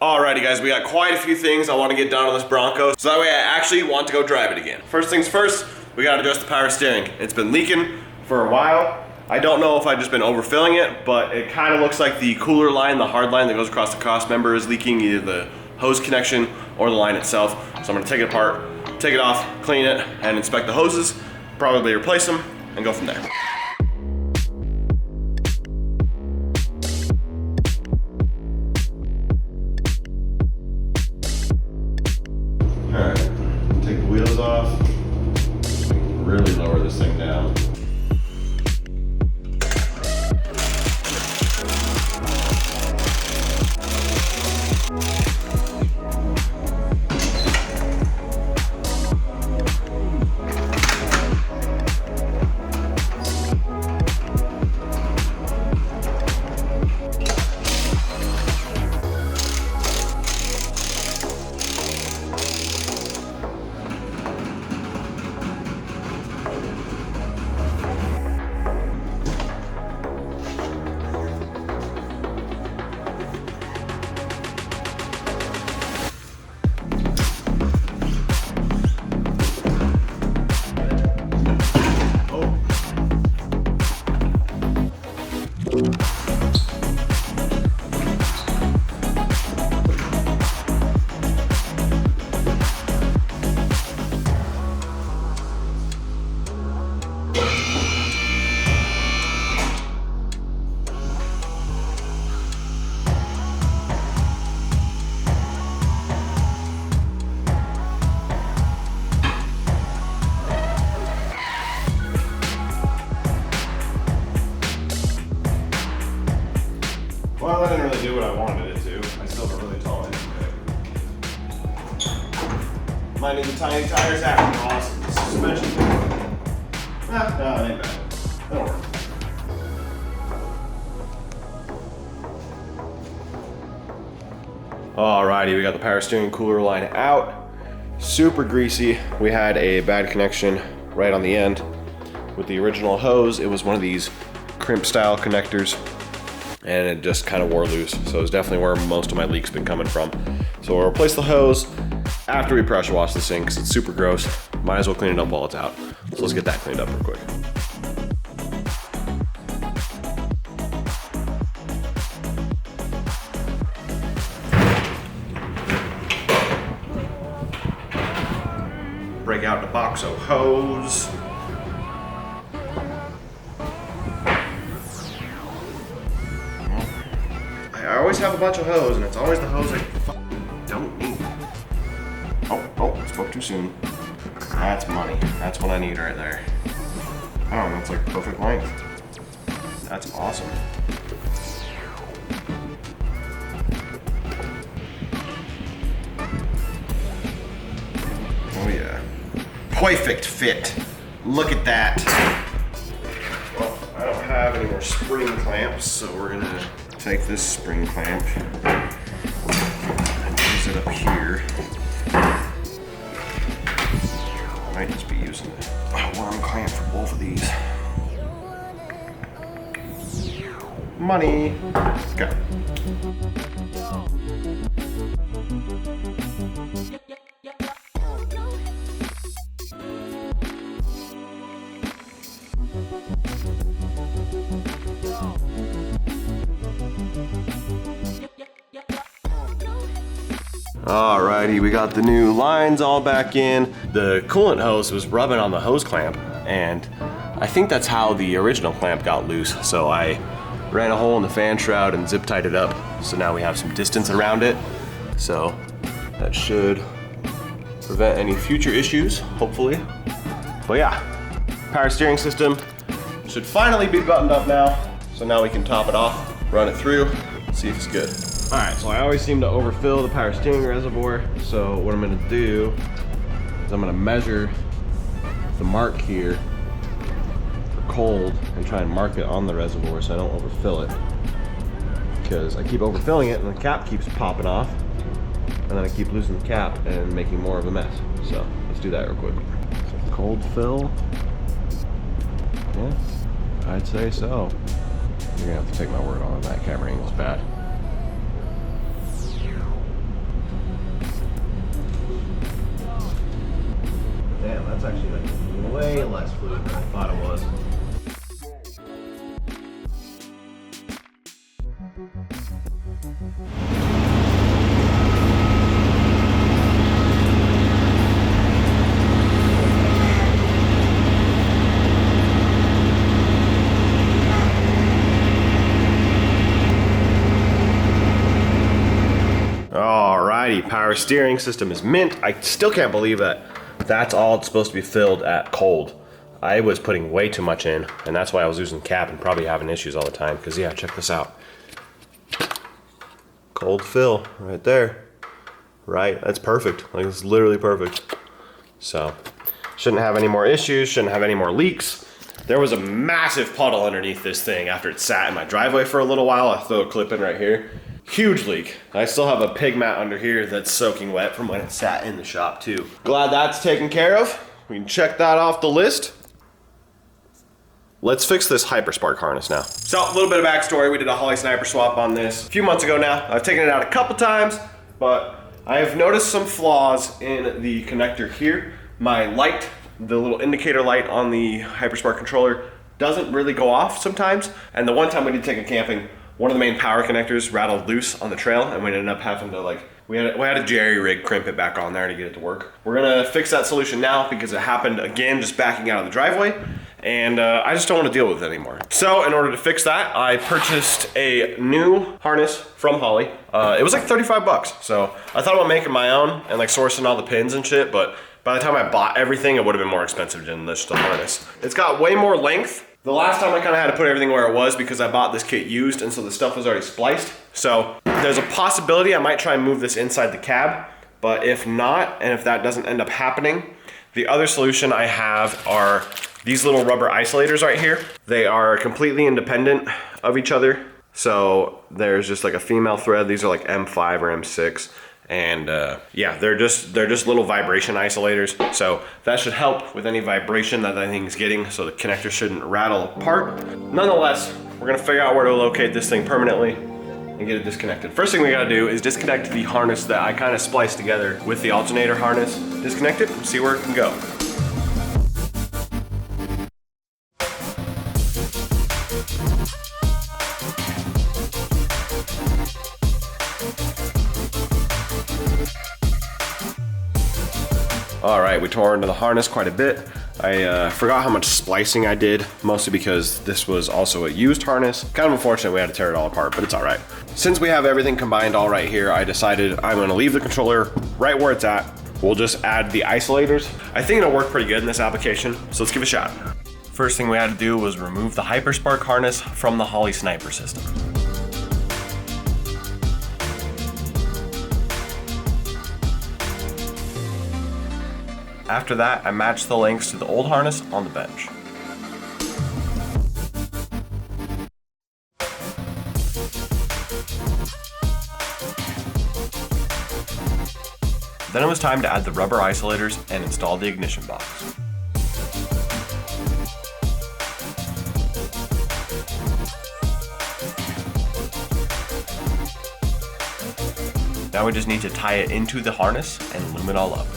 Alrighty guys, we got quite a few things I want to get done on this Bronco, so that way I actually want to go drive it again. First things first, we got to adjust the power steering. It's been leaking for a while. I don't know if I've just been overfilling it, but it kind of looks like the cooler line, the hard line that goes across the cross member is leaking, either the hose connection or the line itself. So I'm going to take it apart, take it off, clean it, and inspect the hoses, probably replace them, and go from there. Alright, take the wheels off, really lower this thing down. Well, I didn't really do what I wanted it to. I still have a really tall engine bay. Might need the tiny tires after all, so the suspension. No, it ain't bad. It'll work. Alrighty, we got the power steering cooler line out. Super greasy. We had a bad connection right on the end. With the original hose, it was one of these crimp style connectors, and it just kind of wore loose. So it's definitely where most of my leaks been coming from. So we'll replace the hose after we pressure wash this thing because it's super gross. Might as well clean it up while it's out. So let's get that cleaned up real quick. Break out the box of hose. I always have a bunch of hose, and it's always the hose I don't need. Oh, spoke too soon. That's money. That's what I need right there. Oh, that's like perfect length. That's awesome. Oh yeah. Perfect fit. Look at that. Well, I don't have any more spring clamps, so we're gonna take this spring clamp and use it up here. I might just be using a worm clamp for both of these. Money. Go. Alrighty, we got the new lines all back in. The coolant hose was rubbing on the hose clamp, and I think that's how the original clamp got loose. So I ran a hole in the fan shroud and zip tied it up. So now we have some distance around it. So that should prevent any future issues, hopefully. But yeah, power steering system should finally be buttoned up now. So now we can top it off, run it through, see if it's good. All right, so I always seem to overfill the power steering reservoir. So what I'm gonna do is I'm gonna measure the mark here for cold and try and mark it on the reservoir so I don't overfill it. Because I keep overfilling it and the cap keeps popping off, and then I keep losing the cap and making more of a mess. So let's do that real quick. So cold fill, yeah, I'd say so. You're gonna have to take my word on it, that camera angle's bad. It's actually like way less fluid than I thought it was. Alrighty, power steering system is mint. I still can't believe that that's all it's supposed to be filled at cold. I was putting way too much in, and that's why I was losing cap and probably having issues all the time. Because yeah, check this out. Cold fill right there. Right, that's perfect. Like, it's literally perfect. So, shouldn't have any more issues, shouldn't have any more leaks. There was a massive puddle underneath this thing after it sat in my driveway for a little while. I'll throw a clip in right here. Huge leak. I still have a pig mat under here that's soaking wet from when it sat in the shop too. Glad that's taken care of. We can check that off the list. Let's fix this Hyperspark harness now. So, a little bit of backstory. We did a Holley Sniper swap on this a few months ago now. I've taken it out a couple times, but I've noticed some flaws in the connector here. My light, the little indicator light on the Hyperspark controller, doesn't really go off sometimes. And the one time we did take it camping, one of the main power connectors rattled loose on the trail, and we ended up having to we had a jerry rig crimp it back on there to get it to work. We're gonna fix that solution now because it happened again just backing out of the driveway, and I just don't want to deal with it anymore. So in order to fix that, I purchased a new harness from Holley. It was like 35 bucks. So I thought about making my own and like sourcing all the pins and shit, but by the time I bought everything, it would have been more expensive than just the harness. It's got way more length. The last time I kind of had to put everything where it was because I bought this kit used, and so the stuff was already spliced. So there's a possibility I might try and move this inside the cab, but if not, and if that doesn't end up happening, the other solution I have are these little rubber isolators right here. They are completely independent of each other. So there's just like a female thread. These are like M5 or M6. And yeah, they're just little vibration isolators. So that should help with any vibration that thing's getting, so the connector shouldn't rattle apart. Nonetheless, we're gonna figure out where to locate this thing permanently and get it disconnected. First thing we gotta do is disconnect the harness that I kind of spliced together with the alternator harness. Disconnect it and see where it can go. All right, we tore into the harness quite a bit. I forgot how much splicing I did, mostly because this was also a used harness. Kind of unfortunate we had to tear it all apart, but it's all right. Since we have everything combined all right here, I decided I'm gonna leave the controller right where it's at. We'll just add the isolators. I think it'll work pretty good in this application, so let's give it a shot. First thing we had to do was remove the Hyperspark harness from the Holley Sniper system. After that, I matched the lengths to the old harness on the bench. Then it was time to add the rubber isolators and install the ignition box. Now we just need to tie it into the harness and loom it all up.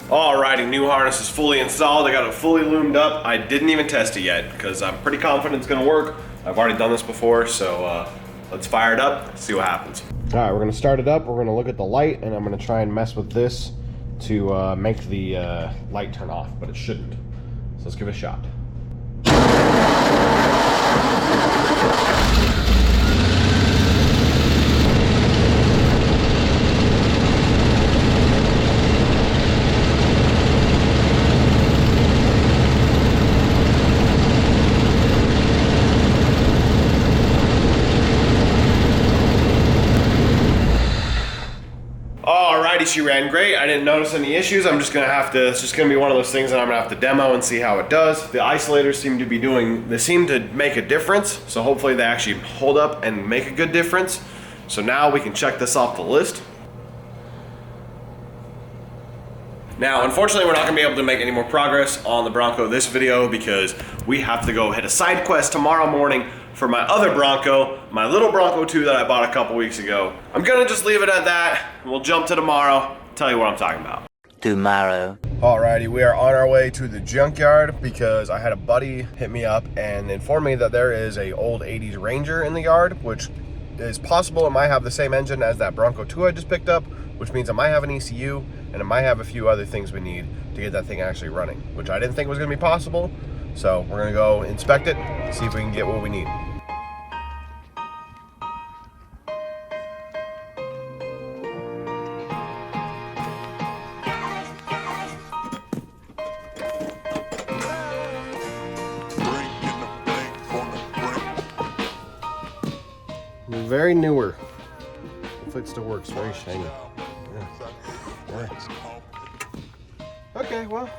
Alrighty, new harness is fully installed. I got it fully loomed up. I didn't even test it yet because I'm pretty confident it's gonna work. I've already done this before, so let's fire it up, see what happens. All right, we're gonna start it up. We're gonna look at the light, and I'm gonna try and mess with this to make the light turn off, but it shouldn't. So let's give it a shot. Alrighty, she ran great. I didn't notice any issues. I'm just gonna have to, it's just gonna be one of those things that I'm gonna have to demo and see how it does. The isolators seem to be they seem to make a difference. So hopefully they actually hold up and make a good difference. So now we can check this off the list. Now, unfortunately, we're not gonna be able to make any more progress on the Bronco this video because we have to go hit a side quest tomorrow morning for my other Bronco, my little Bronco 2 that I bought a couple weeks ago. I'm gonna just leave it at that. We'll jump to tomorrow, tell you what I'm talking about. Tomorrow. Alrighty, we are on our way to the junkyard because I had a buddy hit me up and inform me that there is a old 80s Ranger in the yard, which is possible it might have the same engine as that Bronco 2 I just picked up, which means it might have an ECU and it might have a few other things we need to get that thing actually running, which I didn't think was gonna be possible. So we're gonna go inspect it, see if we can get what we need. Very newer. Hopefully it still works. Very shiny. Yeah. Okay, well,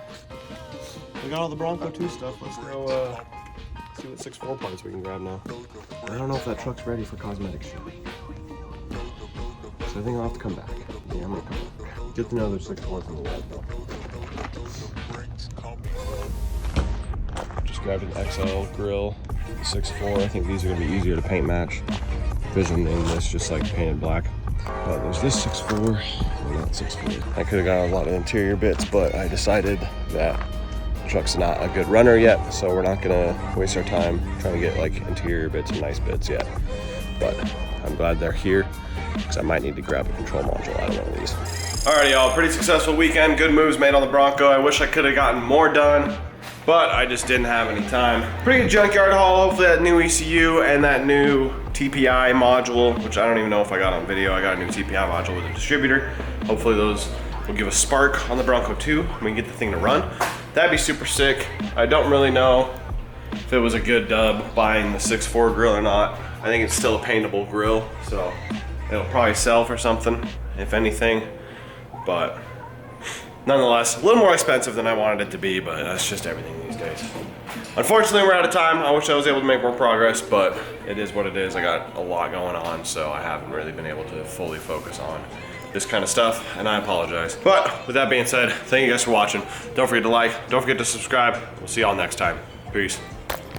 we got all the Bronco 2 stuff. Let's go see what 6.4 parts we can grab now. I don't know if that truck's ready for cosmetic shit. So I think I'll have to come back. Yeah, I'm gonna come back. Get to know there's 6.4 from the web though. Just grabbed an XL grill, 6.4. I think these are gonna be easier to paint match. Vision in this just like painted black. But there's this 6.4, well, not 6.4. I could have got a lot of interior bits, but I decided that the truck's not a good runner yet, so we're not gonna waste our time trying to get like interior bits and nice bits yet. But I'm glad they're here because I might need to grab a control module out of one of these. Alrighty, y'all, pretty successful weekend. Good moves made on the Bronco. I wish I could have gotten more done, but I just didn't have any time. Pretty good junkyard haul. Hopefully that new ECU and that new TPI module, which I don't even know if I got on video. I got a new TPI module with a distributor. Hopefully those will give a spark on the Bronco 2 and we can get the thing to run. That'd be super sick. I don't really know if it was a good dub buying the 6.4 grill or not. I think it's still a paintable grill, so it'll probably sell for something, if anything. But nonetheless, a little more expensive than I wanted it to be, but that's just everything these days. Unfortunately, we're out of time. I wish I was able to make more progress, but it is what it is. I got a lot going on, so I haven't really been able to fully focus on this kind of stuff, and I apologize. But with that being said, thank you guys for watching. Don't forget to like, don't forget to subscribe. We'll see y'all next time. Peace.